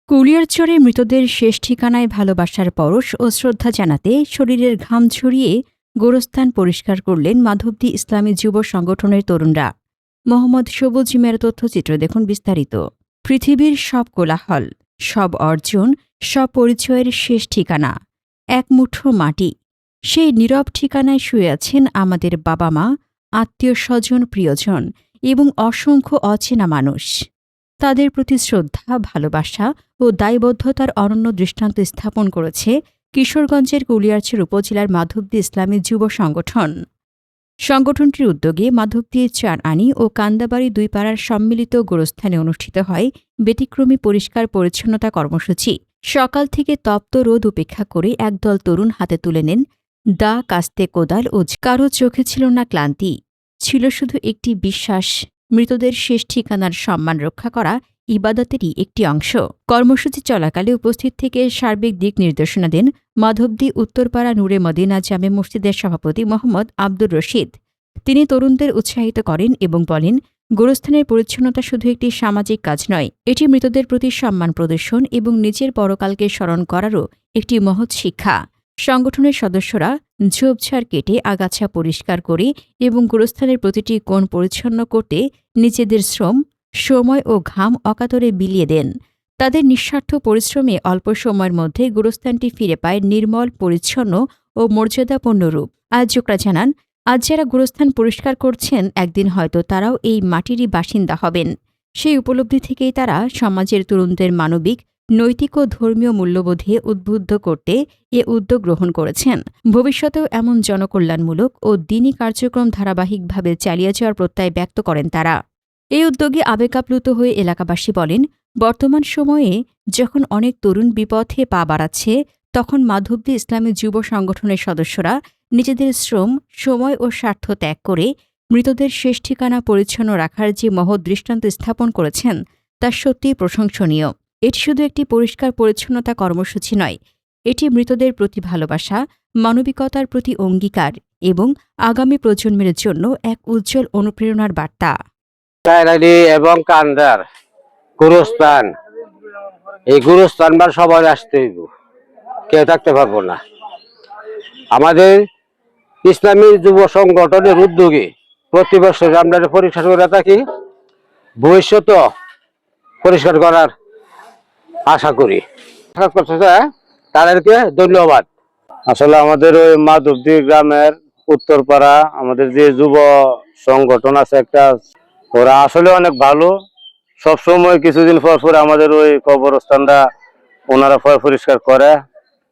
কুলিয়ারচরে মৃতদের শেষ ঠিকানায় ভালোবাসার পরশ ও শ্রদ্ধা জানাতে শরীরের ঘাম ঝরিয়ে গোরস্থান পরিষ্কার করলেন মাধবদী ইসলামী যুব সংগঠনের তরুণরা। মোহাম্মদ সবুজ মিয়ার তথ্যচিত্র দেখুন বিস্তারিত। পৃথিবীর সব কোলাহল, সব অর্জন, সব পরিচয়ের শেষ ঠিকানা এক মুঠো মাটি। সেই নীরব ঠিকানায় শুয়ে আছেন আমাদের বাবা মা, আত্মীয় স্বজন, প্রিয়জন এবং অসংখ্য অচেনা মানুষ। তাদের প্রতি শ্রদ্ধা, ভালোবাসা ও দায়বদ্ধতার অনন্য দৃষ্টান্ত স্থাপন করেছে কিশোরগঞ্জের কুলিয়ারচর উপজেলার মাধবদী ইসলামী যুব সংগঠন। সংগঠনটির উদ্যোগে মাধবদী, চারআনি ও কান্দাবাড়ি দুই পাড়ার সম্মিলিত গোরস্থানে অনুষ্ঠিত হয় ব্যতিক্রমী পরিষ্কার পরিচ্ছন্নতা কর্মসূচি। সকাল থেকে তপ্ত রোদ উপেক্ষা করে একদল তরুণ হাতে তুলে নেন দা, কাস্তে, কোদাল ও কারো চোখে ছিল না ক্লান্তি, ছিল শুধু একটি বিশ্বাস, মৃতদের শেষ ঠিকানার সম্মান রক্ষা করা ইবাদতেরই একটি অংশ। কর্মসূচি চলাকালে উপস্থিত থেকে সার্বিক দিক নির্দেশনা দেন মাধবদী উত্তরপাড়া নূরে মদিনা জামে মসজিদের সভাপতি মোহাম্মদ আব্দুর রশিদ। তিনি তরুণদের উৎসাহিত করেন এবং বলেন, গোরস্থানের পরিচ্ছন্নতা শুধু একটি সামাজিক কাজ নয়, এটি মৃতদের প্রতি সম্মান প্রদর্শন এবং নিজের পরকালকে স্মরণ করারও একটি মহৎ শিক্ষা। সংগঠনের সদস্যরা ঝোপঝাড় কেটে আগাছা পরিষ্কার করে এবং গোরস্থানের প্রতিটি কোণ পরিচ্ছন্ন করতে নিজেদের শ্রম, সময় ও ঘাম অকাতরে বিলিয়ে দেন। তাদের নিঃস্বার্থ পরিশ্রমে অল্প সময়ের মধ্যে গোরস্থানটি ফিরে পায় নির্মল, পরিচ্ছন্ন ও মর্যাদাপূর্ণ রূপ। আয়োজকরা জানান, আজ যারা গোরস্থান পরিষ্কার করছেন, একদিন হয়তো তারাও এই মাটিরই বাসিন্দা হবেন। সেই উপলব্ধি থেকেই তারা সমাজের তরুণদের মানবিক, নৈতিক ও ধর্মীয় মূল্যবোধে উদ্বুদ্ধ করতে এ উদ্যোগ গ্রহণ করেছেন। ভবিষ্যতেও এমন জনকল্যাণমূলক ও দ্বীনি কার্যক্রম ধারাবাহিকভাবে চালিয়ে যাওয়ার প্রত্যয় ব্যক্ত করেন তারা। এই উদ্যোগে আবেগাপ্লুত হয়ে এলাকাবাসী বলেন, বর্তমান সময়ে যখন অনেক তরুণ বিপথে পা বাড়াচ্ছে, তখন মাধবদী ইসলামী যুব সংগঠনের সদস্যরা নিজেদের শ্রম, সময় ও স্বার্থ ত্যাগ করে মৃতদের শেষ ঠিকানা পরিচ্ছন্ন রাখার যে মহৎ দৃষ্টান্ত স্থাপন করেছেন, তা সত্যিই প্রশংসনীয়। এটি শুধু একটি পরিষ্কার পরিচ্ছন্নতা কর্মসূচি নয়, এটি মৃতদের প্রতি ভালোবাসা, মানবিকতার প্রতি অঙ্গীকার এবং আগামী প্রজন্মের জন্য এক উজ্জ্বল অনুপ্রেরণার বার্তা। এবং কান্দার গুরুস্থান, এই গুরুস্থান বা সবাই আসতে হইব, কেউ থাকতে পারবো না। আমাদের ইসলামী যুব সংগঠনের উদ্যোগে প্রতি বছর আমরা পরিষ্কার করে থাকি, ভবিষ্যৎ পরিষ্কার করার আশা করি। তাদেরকে ধন্যবাদ। আসলে আমাদের ওই মাধবদী গ্রামের উত্তরপাড়া আমাদের যে যুব সংগঠন আছে একটা, ওরা আসলে অনেক ভালো। সবসময় কিছুদিন পর পর আমাদের ওই কবরস্থানটা ওনারা পরিষ্কার করে,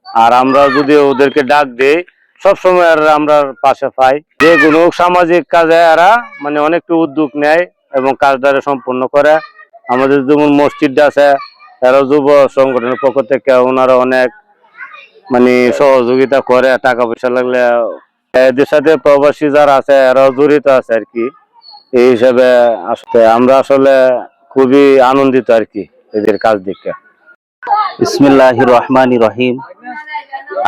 আর আমরা যদি ওদেরকে ডাক দিই সবসময় আর আমরা পাশে পাই। যে কোনো সামাজিক কাজে এরা মানে অনেকটা উদ্যোগ নেয় এবং কাজটা সম্পূর্ণ করে। আমাদের যেমন মসজিদটা আছে, এরা যুব সংগঠনের পক্ষ থেকে ওনারা অনেক মানে সহযোগিতা করে, টাকা পয়সা লাগলে। এদের সাথে প্রবাসী যারা আছে এরাও জড়িত আছে আর কি। এই হিসাবে আসতে আমরা আসলে খুবই আনন্দিত আর কি এদের কাজ দেখে। বিসমিল্লাহির রহমানির রহিম।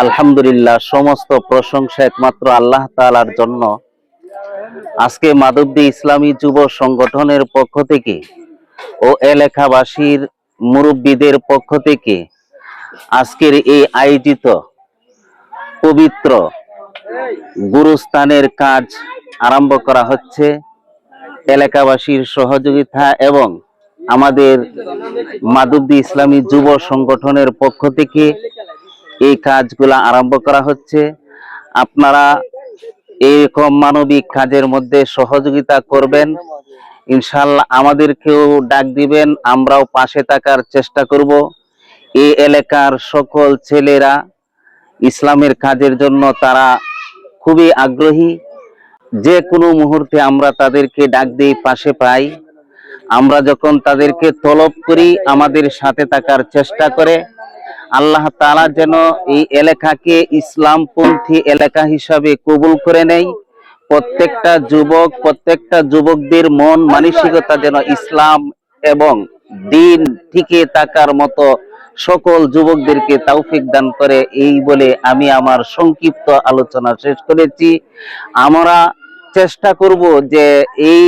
আলহামদুলিল্লাহ, সমস্ত প্রশংসা একমাত্র আল্লাহ তাআলার জন্য। আজকে মাধবদী ইসলামী যুব সংগঠনের পক্ষ থেকে ও এলাকাবাসীর মুরব্বীদের পক্ষ থেকে আজকের এই আয়োজিত পবিত্র গুরুস্থানের কাজ আরম্ভ করা হচ্ছে। এলাকাবাসীর সহযোগিতা এবং আমাদের মাধবদী ইসলামী যুব সংগঠনের পক্ষ থেকে এই কাজগুলা আরম্ভ করা হচ্ছে। আপনারা এরকম মানবিক কাজের মধ্যে সহযোগিতা করবেন, ইনশাআল্লাহ আমাদেরকেও ডাক দিবেন, আমরাও পাশে থাকার চেষ্টা করব। এই এলাকার সকল ছেলেরা ইসলামের কাজের জন্য তারা খুবই আগ্রহী। যে কোনো মুহূর্তে আমরা তাদেরকে ডাক দিই, পাশে পাই। আমরা যখন তাদেরকে তলব করি, আমাদের সাথে থাকার চেষ্টা করে। আল্লাহ তাআলা যেন এই এলাকাকে ইসলামপন্থী এলাকা হিসাবে কবুল করে নেয়। প্রত্যেকটা যুবক, প্রত্যেকটা যুবকদের মন মানসিকতা যেন ইসলাম এবং দ্বীন টিকে থাকার মতো সকল যুবকদেরকে তৌফিক দান করে। এই বলে আমি আমার সংক্ষিপ্ত আলোচনা শেষ করেছি। আমরা চেষ্টা করব যে এই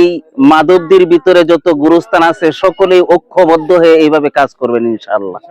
মাধবদীর ভিতরে যত গুরুস্থান আছে সকলেই ঐক্যবদ্ধ হয়ে এইভাবে কাজ করবেন ইনশাআল্লাহ।